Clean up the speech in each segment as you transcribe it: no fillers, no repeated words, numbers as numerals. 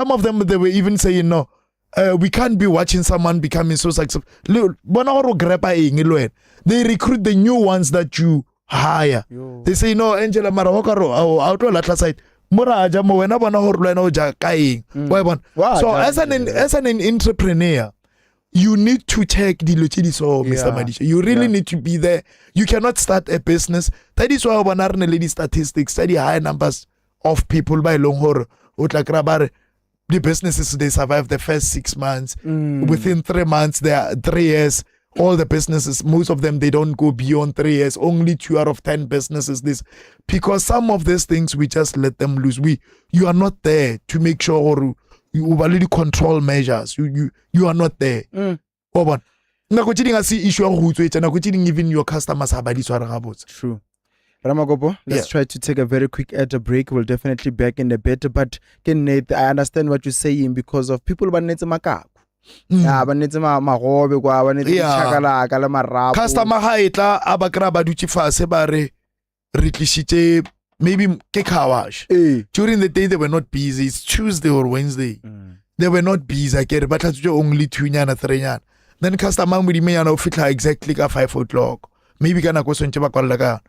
Some of them, they were even saying, no, we can't be watching someone becoming so successful. They recruit the new ones that you hire. Yo. They say, no, Angela Marawakaro, out of the side. Wow, so as an entrepreneur, you need to check the Luchidi, Mr. Madisa. You really need to be there. You cannot start a business. That is why when I lady statistics, study high numbers of people by long horror. The businesses, they survive the first 6 months. Within 3 months, they are 3 years. All the businesses, most of them, they don't go beyond 3 years. Only 2 out of 10 businesses this, because some of these things we just let them lose. You are not there to make sure you already control measures. You are not there. Even your customers have True. Ramakopo, let's try to take a very quick ad break. We'll definitely back in a bit. But I understand what you're saying because of people who need makeup. customer ha etla a bakra ba dutse fase ba re tlisitse maybe ke car wash. During the day they were not busy. It's Tuesday or Wednesday. They were not busy. I get it, but that's only 2 nyana 3 nyana. Then customer mo di me yana o fitla exactly ka 5 o'clock. Maybe kana go swentse ba kwalla ka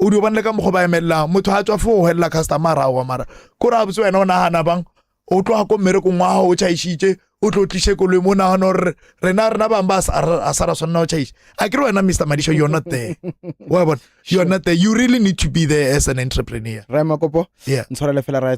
o di banle ka mo go ba emela motho ha tswa fo ho hella customer ra wa mara ko ra botse wena o nahana bang o tlo ha ko mmereko ngwa ha o chaishitse o tlo tlishe kolwe mo nahana re rena ba mba asara sonna o chaish. I agree with Mr. Madisha, you're not there. You're not there. You really need to be there as an entrepreneur. Ramakopo, yeah.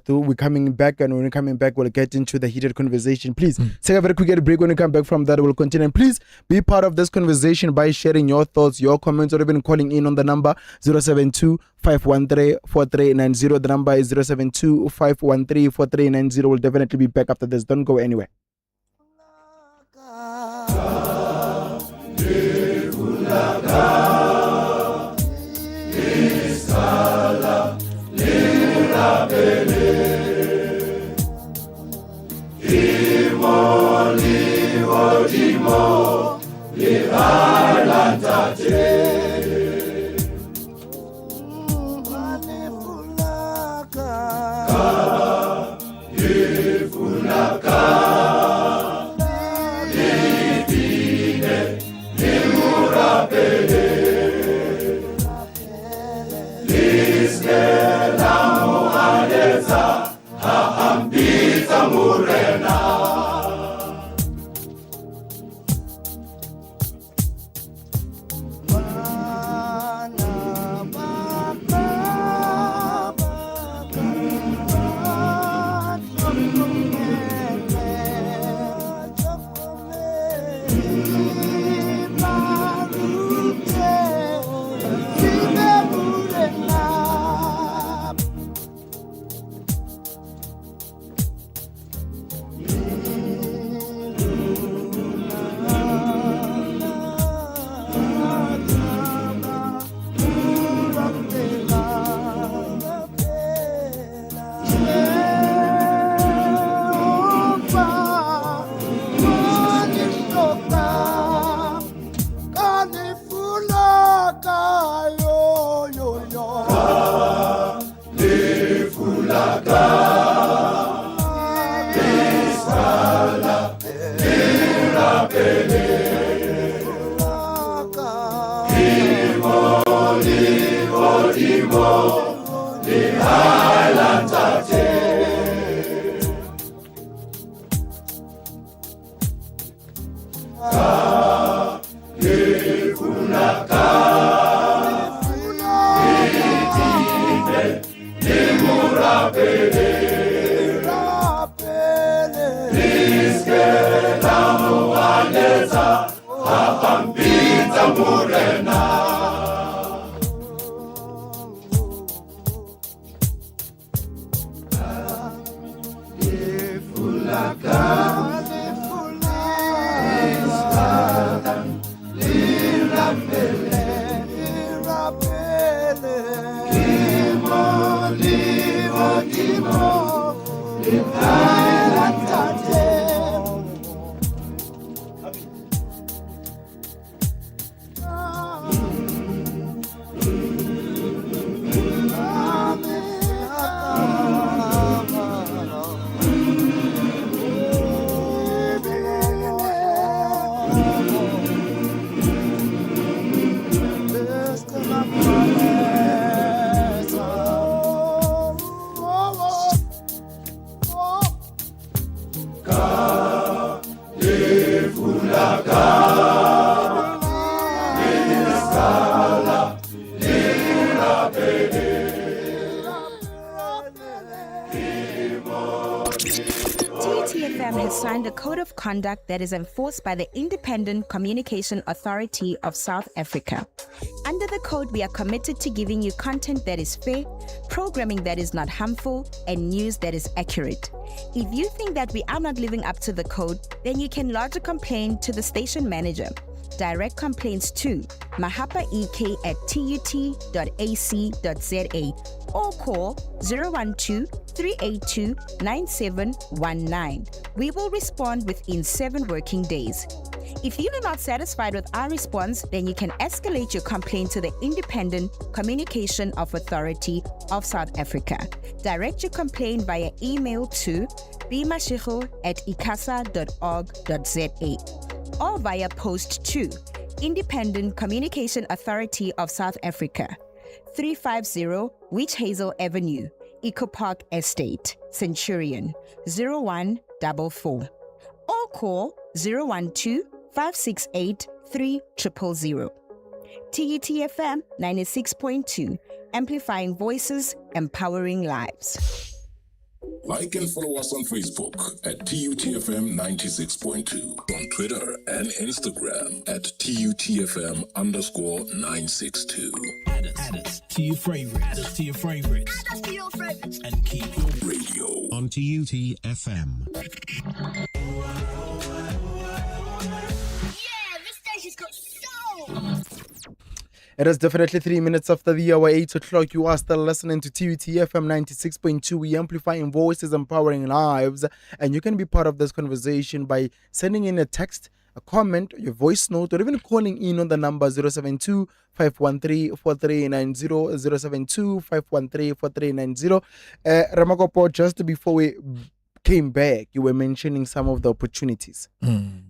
We're coming back, and when we're coming back, we'll get into the heated conversation. Please take a very quick break. When we come back from that, we'll continue. And please be part of this conversation by sharing your thoughts, your comments, or even calling in on the number 072-513-4390. The number is 072-513-4390. We'll definitely be back after this. Don't go anywhere. TTFM has signed a code of conduct that is enforced by the Independent Communication Authority of South Africa. Under the code, we are committed to giving you content that is fair, programming that is not harmful, and news that is accurate. If you think that we are not living up to the code, then you can lodge a complaint to the station manager. Direct complaints to mahapaek@tut.ac.za or call 012-382-9719. We will respond within 7 working days. If you are not satisfied with our response, then you can escalate your complaint to the Independent Communication Authority of South Africa. Direct your complaint via email to bimashego@icasa.org.za or via post to Independent Communication Authority of South Africa, 350 Witch Hazel Avenue, Eco Park Estate, Centurion, 0144. Or call 012-568-3000. TUTFM 96.2, amplifying voices, empowering lives. Like and follow us on Facebook at TUTFM 96.2, on Twitter and Instagram at TUTFM_962. Add us to your favorites. Add us to your favorites. Add us to your favorites. And keep your radio on TUTFM. Yeah, this station's got soul. It is definitely 3 minutes after the hour, 8 o'clock. You are still listening to TUTFM 96.2. We amplifying voices, empowering lives. And you can be part of this conversation by sending in a text, a comment, your voice note, or even calling in on the number 072-513-4390, 072-513-4390. Ramakopo, just before we came back, you were mentioning some of the opportunities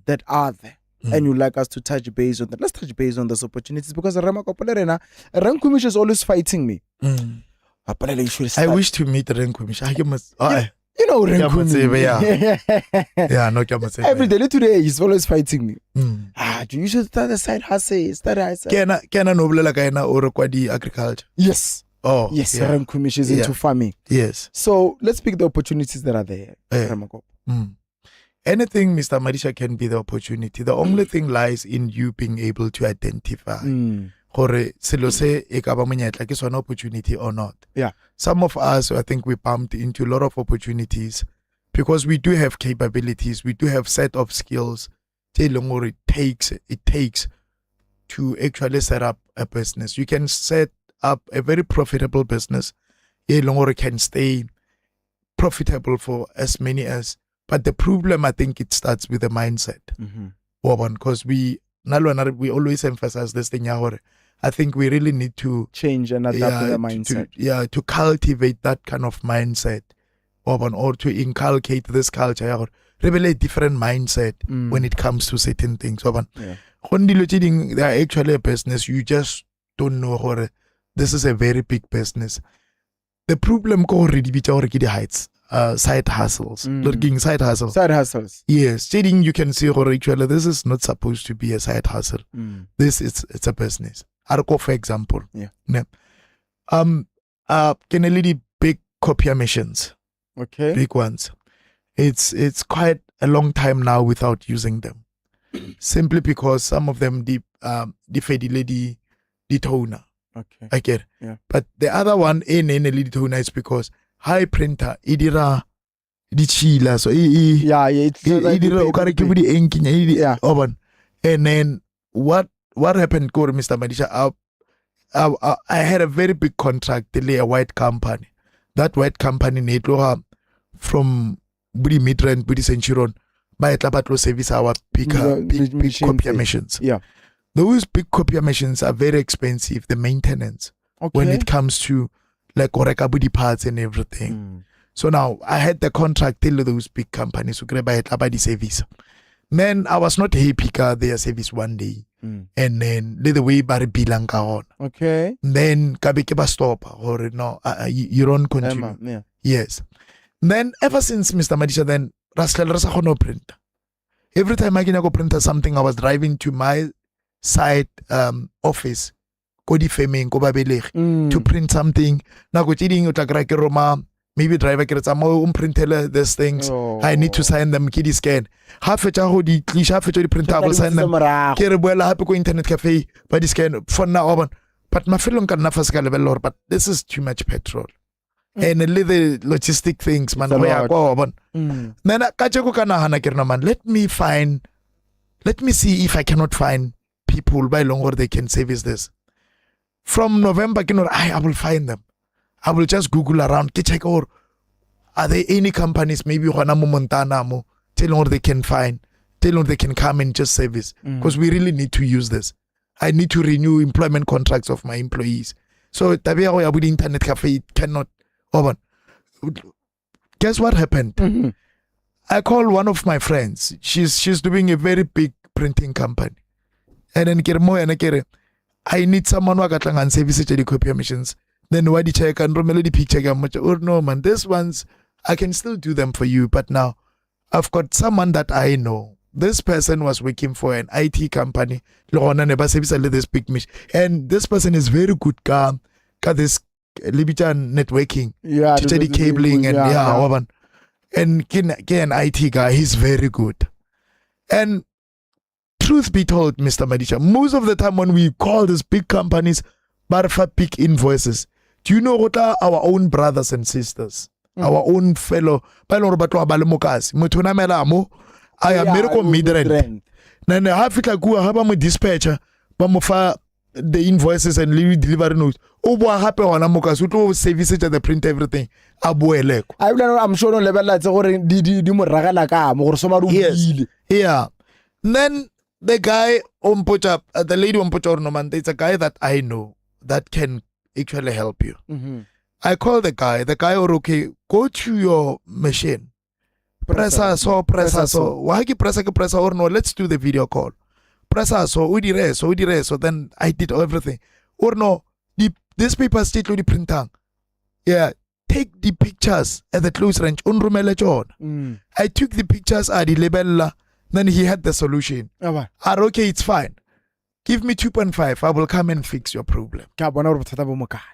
that are there. And you'd like us to touch base on that. Let's touch base on those opportunities because Ramakopo Rankumish is always fighting me. I wish to meet Rankumish. You know Rankumish. Yeah, no, every day today he's always fighting me. You should start a side hustle. Can I noble like I know or quadi agriculture? Yes. Oh, yes. Yeah. Rankumish is into farming. Yes. So let's pick the opportunities that are there. Ramakopo. Anything, Mr. Madisa, can be the opportunity. The only thing lies in you being able to identify gore selo se e ka ba monyetla ke sona opportunity or not. Yeah. Some of us, I think we bumped into a lot of opportunities because we do have capabilities, we do have set of skills. It takes to actually set up a business. You can set up a very profitable business. It can stay profitable for as many as. But the problem, I think, it starts with the mindset. Because we always emphasize this thing. I think we really need to change and adapt the mindset. To cultivate that kind of mindset, or to inculcate this culture. Really different mindset when it comes to certain things. They are actually a business. You just don't know this is a very big business. The problem go already be the heights. Side hustles. Side hustles. Yes. You can see actually this is not supposed to be a side hustle. It's a business. I'll go for example. Yeah. Can big copier machines. Okay. Big ones. It's quite a long time now without using them. Simply because some of them the toner. Okay. I get it. Yeah. But the other one in the toner is because high printer idira di chila so and then what happened go Mr. Madisha, I had a very big contract to lay a white company. That white company need from Budi Midland Budi Centurion by Tlabatlo service our big copier machines. Yeah, those big copier machines are very expensive, the maintenance when it comes to like Orekabudi parts and everything. So now I had the contract till those big companies who could buy the service. Man, I was not happy their service one day. And then the way Barry Bilanka on. Okay. Then Kabekeba stop or no, you don't continue. Yeah. Yes. Then ever since Mr. Madisha, then print. Every time I go print something, I was driving to my side office to print something. Now go Roma, maybe driver print these things. I need to sign them, kiddy scan. Half a child di print, I will sign them. Happy go internet cafe, but scan for now. But my film can never but this is too much petrol. And a little logistic things, man. Let me see if I cannot find people by longer they can service this. From November, I will find them. I will just Google around, check or are there any companies, maybe Montana, tell or they can find, tell or they can come and just service. Because we really need to use this. I need to renew employment contracts of my employees. So with internet cafe cannot open. Guess what happened? I called one of my friends. She's doing a very big printing company. And then I need someone who can service the copy machines. Then why the check and remember the picture? Oh no man, this ones I can still do them for you, but now I've got someone that I know. This person was working for an IT company. This big mission. And this person is very good. Got this Libitan networking, the cabling, and and an IT guy. He's very good. And truth be told, Mr. Madisa, most of the time when we call these big companies, Barfa big invoices, do you know what are our own brothers and sisters, our own fellow? I am miracle midrent. Then I have to go have a dispatcher, Bamofa the invoices and delivery notes. Oh, what happened on Amokas? We service it and print everything. I'm sure on level that's already yes. Yeah. Then the guy the lady on Pochornoman, it's a guy that I know that can actually help you. I call the guy okay, go to your machine. Press so. Why press or no? Let's do the video call. Press so then I did everything. Or no, this paper still to the printer. Yeah, take the pictures at the close range. I took the pictures at the label. Then he had the solution. Okay, it's fine. Give me 2.5. I will come and fix your problem.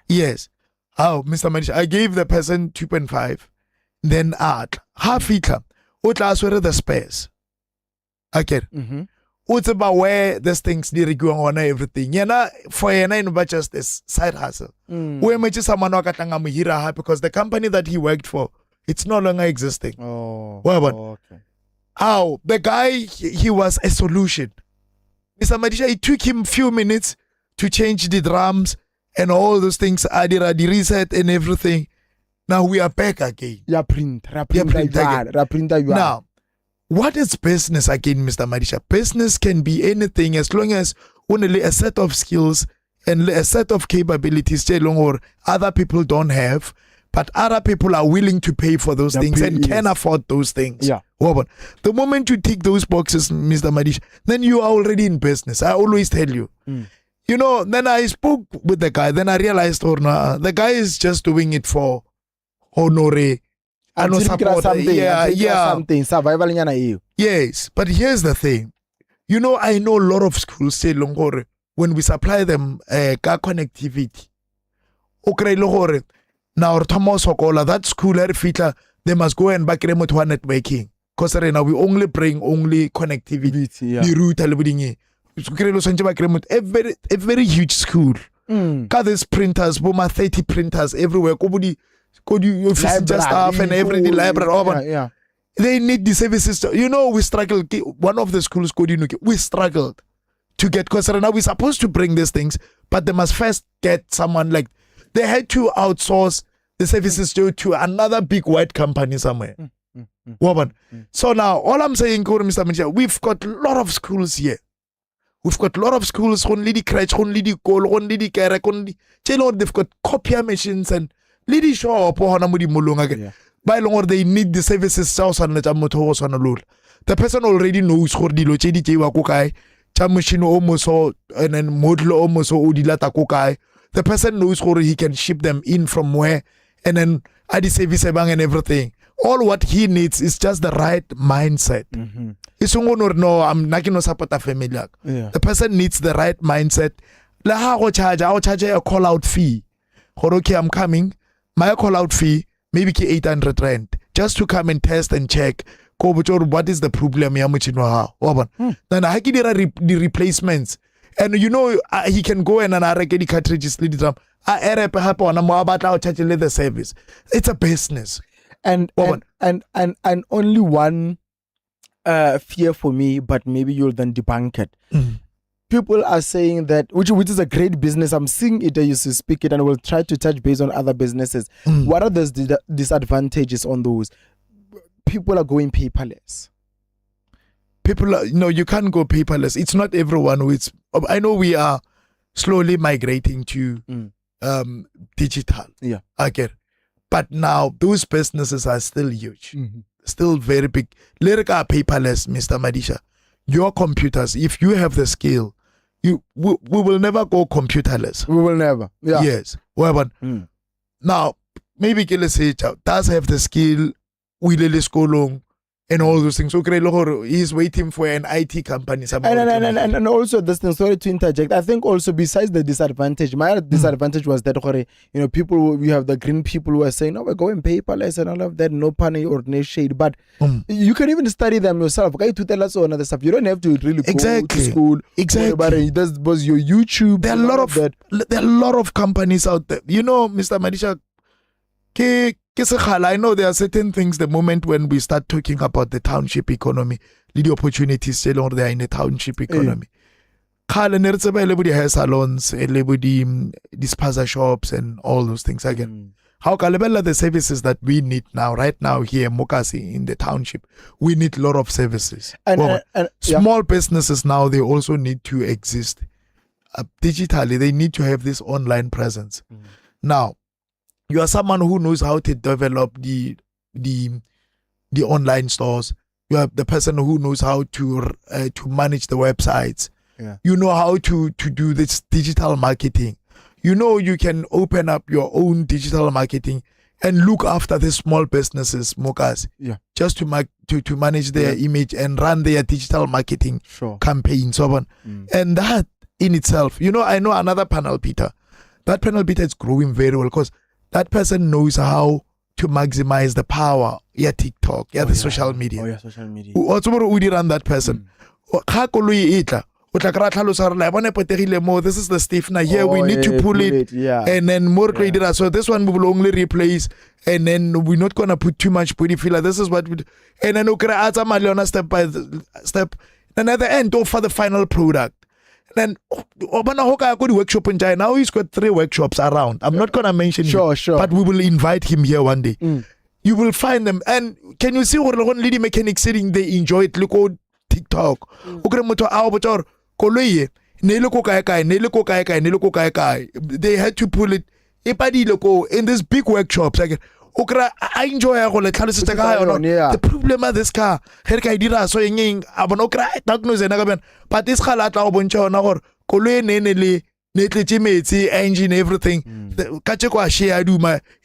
Yes. Oh, Mr. Manish, I gave the person 2.5. Then add half it. Where the space. Okay. What's about where these things need going on everything? For but just this side hustle. Where much is someone because the company that he worked for, it's no longer existing. Okay. How the guy he was a solution. Mr. Madisha, it took him few minutes to change the drums and all those things, the reset and everything. Now we are back again. Now, what is business again, Mr. Madisha? Business can be anything as long as only a set of skills and a set of capabilities or other people don't have, but other people are willing to pay for those things and can afford those things. The moment you tick those boxes, Mr. Madisha, then you are already in business. I always tell you. You know, then I spoke with the guy, then I realized, the guy is just doing it for honore. I know support. Something. Survival. Yes, but here's the thing. You know, I know a lot of schools say Longore when we supply them car connectivity. Okay, now that school they must go and back remote one networking. Because right now we only bring connectivity. The route a very huge school. Got these printers, 30 printers everywhere. You just staff and everything library. They need the services. You know, we struggled. One of the schools, we struggled to get, because right now we're supposed to bring these things, but they must first get someone like, they had to outsource the services to another big white company somewhere. So now, all I'm saying, Mr. Minja, we've got a lot of schools here. We've got a lot of schools, only the crutch, only the coal, only the carrot, only, they've got copier machines and lady show up by longer they need the services. The person already knows who the lochedi machine almost and then model almost the person knows where he can ship them in from where, and then at the service and everything. All what he needs is just the right mindset. No, I'm not going to support a family. Yeah. The person needs the right mindset. I'll charge a call out fee. Okay, I'm coming. My call out fee, maybe 800 rand, just to come and test and check. What is the problem? Then I can do the replacements. And he can go and get the cartridges. The service. It's a business. And only one fear for me, but maybe you'll then debunk it. People are saying that, which is a great business. I'm seeing it as you speak it, and we'll try to touch base on other businesses. What are the disadvantages on those? People are going paperless. You can't go paperless. It's not everyone who is. I know we are slowly migrating to digital. Yeah. I get it. But now those businesses are still huge, still very big. Lyric are paperless, Mr. Madisa. Your computers, if you have the skill, we will never go computerless. We will never. Yeah. Yes. Well, now, maybe Kile does have the skill, and all those things. So he's waiting for an IT company. And also this thing, sorry to interject. I think also besides the disadvantage, my disadvantage was that people, we have the green people who are saying, no, we're going paperless and all of that, no panic or no shade. But you can even study them yourself. Okay, to tell us all other stuff. You don't have to really go to school. Exactly. But that was your YouTube. There are a lot of companies out there. Mr. Madisa, I know there are certain things the moment when we start talking about the township economy, the opportunities still are there in the township economy. The hair salons, the spaza shops and all those things again. How Kalebella the services that we need now, right now here in Mokasi in the township, we need a lot of services. And small businesses now, they also need to exist digitally. They need to have this online presence. Now, you are someone who knows how to develop the online stores. You are the person who knows how to manage the websites. Yeah. You know how to do this digital marketing. You can open up your own digital marketing and look after the small businesses, Mokas. Yeah. Just to manage their image and run their digital marketing campaign, so on. And that in itself, I know another panel, Peter. That panel, Peter, is growing very well because that person knows how to maximize the power. Yeah, TikTok. Yeah, social media. Oh, yeah, social media. What's more, we run that person. This is the stiffener here. We need to pull it. Yeah. And then more credit. So this one we will only replace. And then we're not going to put too much body filler. This is what we do. And then we'll add some step by step. And at the end, for the final product. Then workshop in China. Now he's got 3 workshops around. I'm not gonna mention sure, but we will invite him here one day. You will find them. And can you see what one lady mechanic sitting? They enjoy it. Look on TikTok. They had to pull it in these big workshops. I enjoy the problem of this car. But this car engine, everything.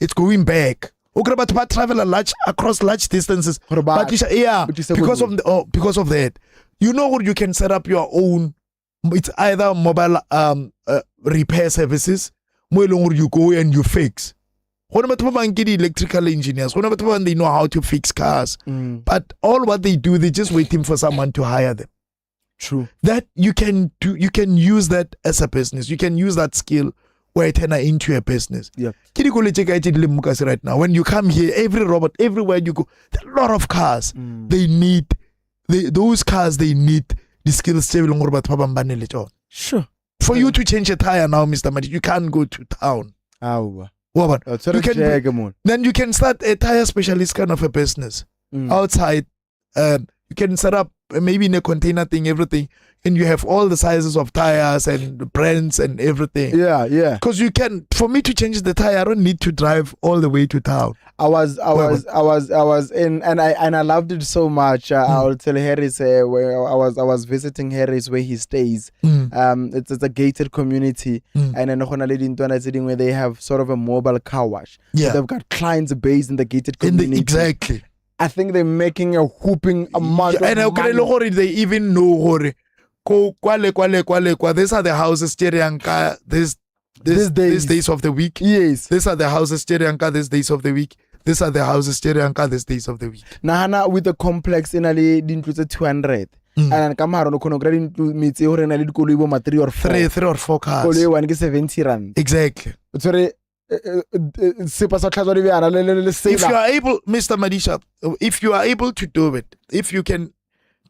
It's going back. But travel across large distances. Because of that. What you can set up your own. It's either mobile repair services, where you go and you fix. Electrical engineers, they know how to fix cars. But all what they do, they're just waiting for someone to hire them. True. That you can use that as a business. You can use that skill where it turn into a business. Yeah. Right now, when you come here, every robot, everywhere you go, there are a lot of cars. They need those cars. They need the skills. Sure. For you to change a tire now, Mr. Madi, you can't go to town. Then you can start a tire specialist kind of a business outside. You can set up maybe in a container thing, everything, and you have all the sizes of tires and the brands and everything. Yeah, yeah. Because you can, for me to change the tire, I don't need to drive all the way to town. I was in, and I loved it so much. I'll tell Harris where I was visiting Harris where he stays. It's a gated community, and then where they have sort of a mobile car wash. Yeah. So they've got clients based in the gated community. Exactly. I think they're making a whooping amount of money. And they even know these are the houses these days of the week. Yes. These are the houses these days of the week. These are the houses these days of the week. Nahana with the complex in Ali includes 200. And Kamaro no credit meets or in a little 3 or 4. 3 or 4 cars. Only one get 70 rand. Exactly. Sorry. If you are able, Mr. Madisa, if you are able to do it, if you can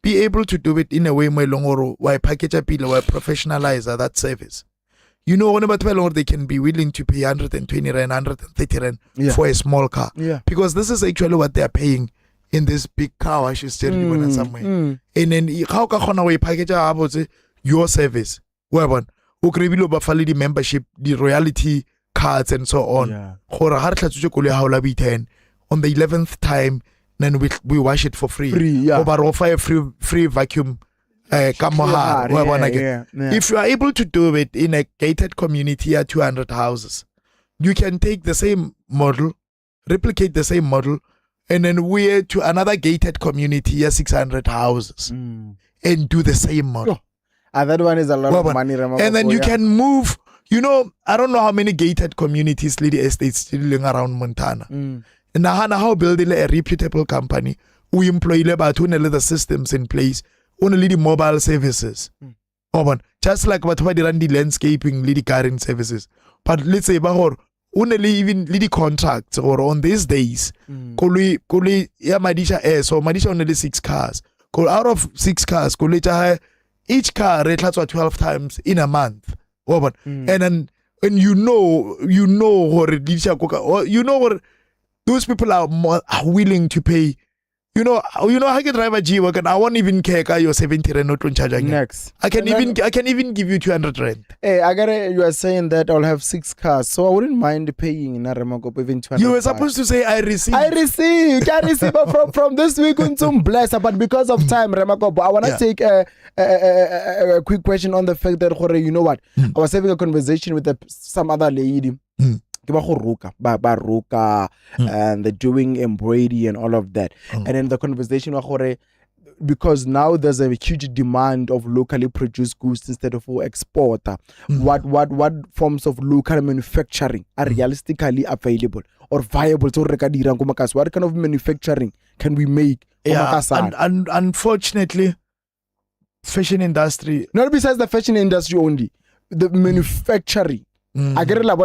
be able to do it in a way why package up why professionalize that service. You know, whenever they can be willing to pay 120 rand, 130 rand for a small car. Yeah. Because this is actually what they are paying in this big car wash somewhere. And then how can we package up your service? Where the membership, the royalty cards and so on. Yeah. On the 11th time, then we wash it for free. Yeah. Or offer a free vacuum. If you are able to do it in a gated community at 200 houses, you can take the same model, replicate the same model, and then wear to another gated community at 600 houses and do the same model. And that one is a lot of money. And then you can move. You know, I don't know how many gated communities, lady estates still around Montana. And how building a reputable company, we employ the systems in place, only the mobile services. Just like what we run the landscaping, the garden services. But let's say, only even the contracts or on these days, Madisha so Madisha only 6 cars. Out of 6 cars, each car rates 12 times in a month. And then you know what those people are willing to pay. You know I can drive a G-Wagon and I won't even care your 70 rand not charge next. I can even give you 200 rand. Hey, you are saying that I'll have 6 cars, so I wouldn't mind paying in Ramakopo even 200. You were supposed to say I received from this week until bless, but because of time, Ramakopo, I want to take a quick question on the fact that you know what? I was having a conversation with some other lady. And they're doing embroidery and all of that. And then the conversation was because now there's a huge demand of locally produced goods instead of for export. What forms of local manufacturing are realistically available or viable? What kind of manufacturing can we make? And unfortunately, fashion industry. Not besides the fashion industry only, the manufacturing. I get there's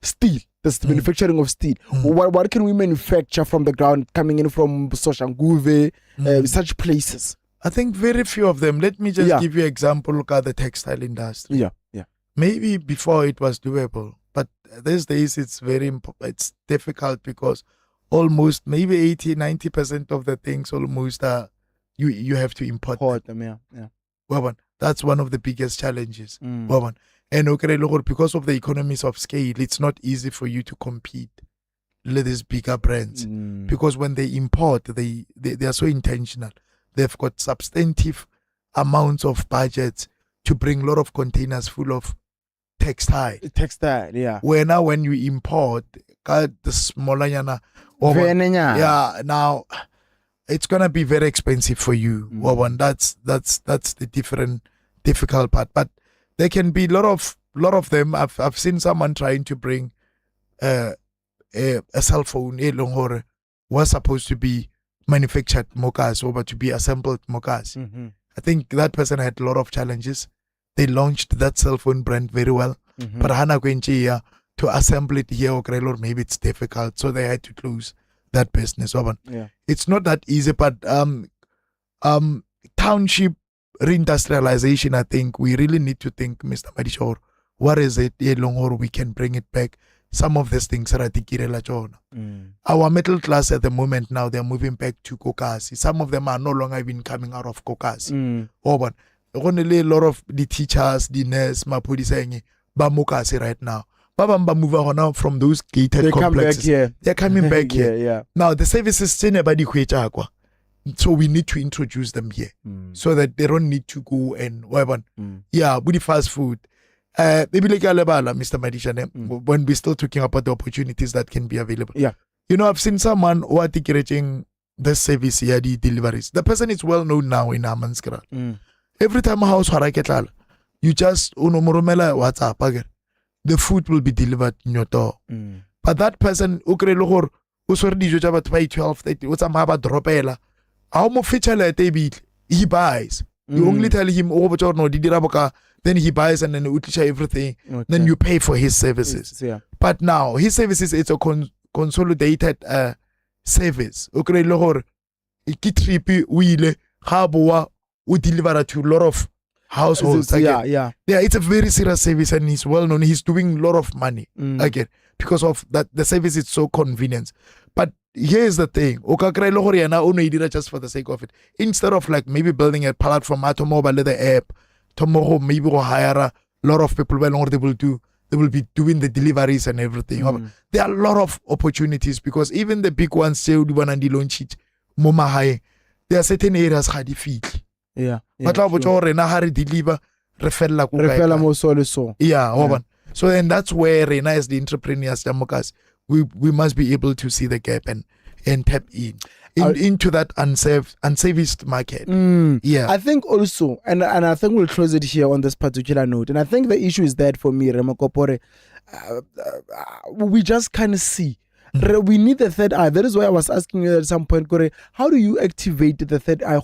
steel. There's the manufacturing of steel. What can we manufacture from the ground coming in from Soshanguve, such places? I think very few of them. Let me just give you an example. Look at the textile industry. Yeah. Maybe before it was doable, but these days it's it's difficult because almost maybe 80-90% of the things almost are you have to import them. Yeah. Well, that's one of the biggest challenges. And because of the economies of scale, it's not easy for you to compete with these bigger brands. Because when they import, they are so intentional. They've got substantive amounts of budgets to bring a lot of containers full of textile. Yeah. Where now when you import, the smaller now it's gonna be very expensive for you. That's the difficult part. But there can be a lot of them. I've seen someone trying to bring a cell phone was supposed to be manufactured mokas over to be assembled mokas. I think that person had a lot of challenges. They launched that cell phone brand very well, but Hana to assemble it here or maybe it's difficult, so they had to close that business. It's not that easy, but township reindustrialization, I think we really need to think, Mr. Madisa, what is it we can bring it back some of these things ra tikirela tsona. Our middle class at the moment now, they're moving back to kokasi. Some of them are no longer even coming out of kokasi. But only a lot of the teachers, the nurse, mapodisa ba mokasi right now. Baba move on now from those gated complexes. They're coming back here. Yeah. Now the services so we need to introduce them here so that they don't need to go and weapon. Yeah, with the fast food. Maybe like Mr. Madisa, when we're still talking about the opportunities that can be available. Yeah. You know, I've seen someone who are taking the service here, the deliveries. The person is well known now in Amanskra. Every time a house you just unomoromela WhatsApp again. The food will be delivered in your door. But that person who by 12, 30, what's a dropela. How much feature he buys. You only tell him then he buys and then everything. Then you pay for his services. But now his services, it's a consolidated service. Okay, lohor ikitripi wile haboa we deliver to a lot of households. Yeah, it's a very serious service and he's well known. He's doing a lot of money again because of that. The service is so convenient. But here's the thing: just for the sake of it, instead of like maybe building a platform, automobile the app, tomorrow maybe we'll hire a lot of people. Well, they will be doing the deliveries and everything. There are a lot of opportunities because even the big ones say we want to launch it. There are certain areas how they feel. Yeah. Deliver so then that's where Rena as the entrepreneurs Jamokas, we must be able to see the gap and tap into that unserviced market. Yeah. I think also, and I think we'll close it here on this particular note. And I think the issue is that for me, Ramakopore, we just kind of see. We need the third eye. That is why I was asking you at some point, Kore, how do you activate the third eye?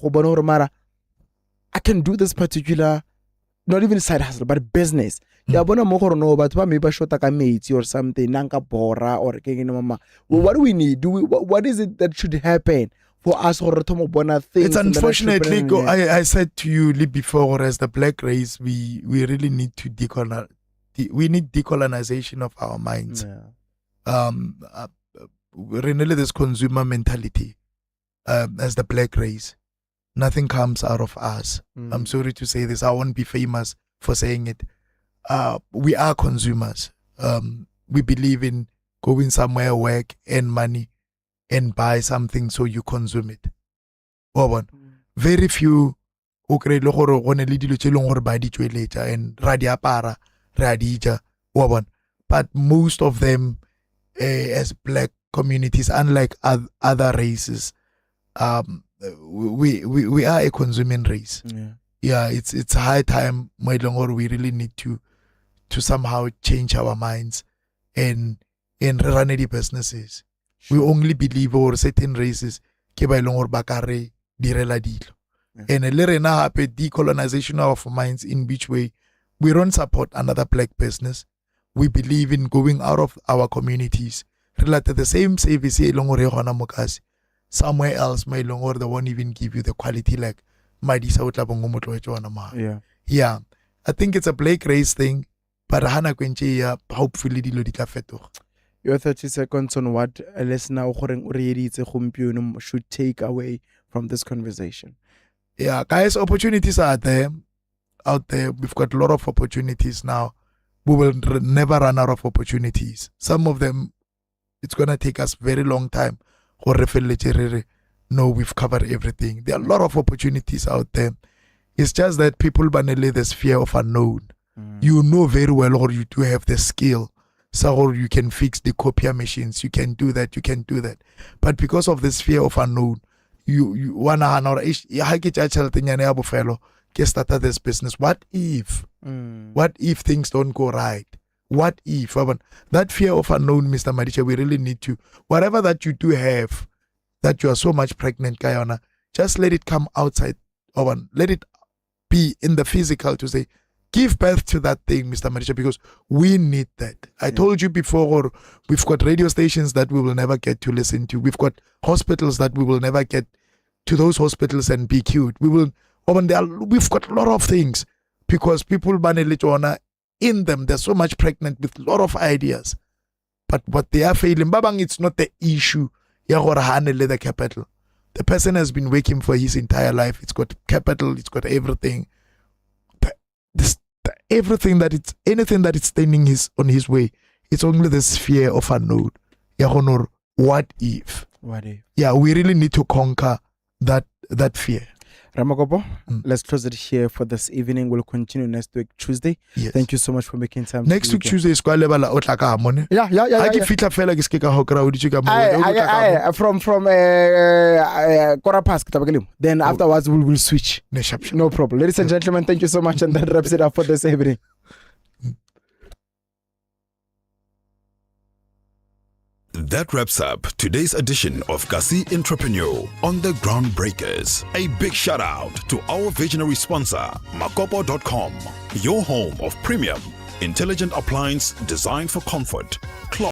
I can do this particular, not even side hustle, but business. Yeah, but maybe shota mates or something, nanka bora or mama. What do we need? What is it that should happen for us or things? It's unfortunately, I said to you before, as the black race, we really need to decolonization of our minds. Really, this consumer mentality as the black race. Nothing comes out of us. I'm sorry to say this. I won't be famous for saying it. We are consumers. We believe in going somewhere, work, earn money, and buy something so you consume it. Very few and but most of them as black communities, unlike other races, we are a consuming race. Yeah, it's high time we really need to somehow change our minds and run the businesses. We only believe or certain races ke ba ileng gore ba ka re direla dilo. And le rena hape decolonization of minds, in which way we don't support another black business. We believe in going out of our communities. Related the same service somewhere else, my long they won't even give you the quality like Madisa. Yeah. I think it's a black race thing, but hopefully your 30 seconds on what a listener should take away from this conversation. Yeah, guys, opportunities are there. Out there, we've got a lot of opportunities now. We will never run out of opportunities. Some of them, it's gonna take us very long time. No, we've covered everything. There are a lot of opportunities out there. It's just that people banally this fear of unknown. You know very well, or you do have the skill. So or you can fix the copier machines. You can do that. But because of this fear of unknown, you wanna start this business. What if? What if things don't go right? What if? That fear of unknown, Mr. Madisa, we really need to. Whatever that you do have, that you are so much pregnant, Guyana, just let it come outside. Let it be in the physical to say, give birth to that thing, Mr. Madisa, because we need that. I told you before, we've got radio stations that we will never get to listen to. We've got hospitals that we will never get to those hospitals and be cute. We've got a lot of things because people in them, they're so much pregnant with a lot of ideas. But what they are failing, babang, it's not the issue. Ya gore ha na le the capital. The person has been working for his entire life. It's got capital. It's got everything. Everything that it's anything that is standing on his way. It's only this fear of unknown. Ya honor. What if? What if? Yeah, we really need to conquer that fear. Ramakopo, let's close it here for this evening. We'll continue next week, Tuesday. Yes. Thank you so much for making time. Next week, Tuesday, is kwa lebala o tla ka mone. Yeah. Ha ke fitla fela ke ske ka ho crowd tse ka mo. From Korapas, then afterwards we'll switch. No problem. Ladies and gentlemen, thank you so much, and that wraps it up for this evening. That wraps up today's edition of Kasi Entrepreneur on the Groundbreakers. A big shout out to our visionary sponsor, Makopo.com, your home of premium, intelligent appliance designed for comfort.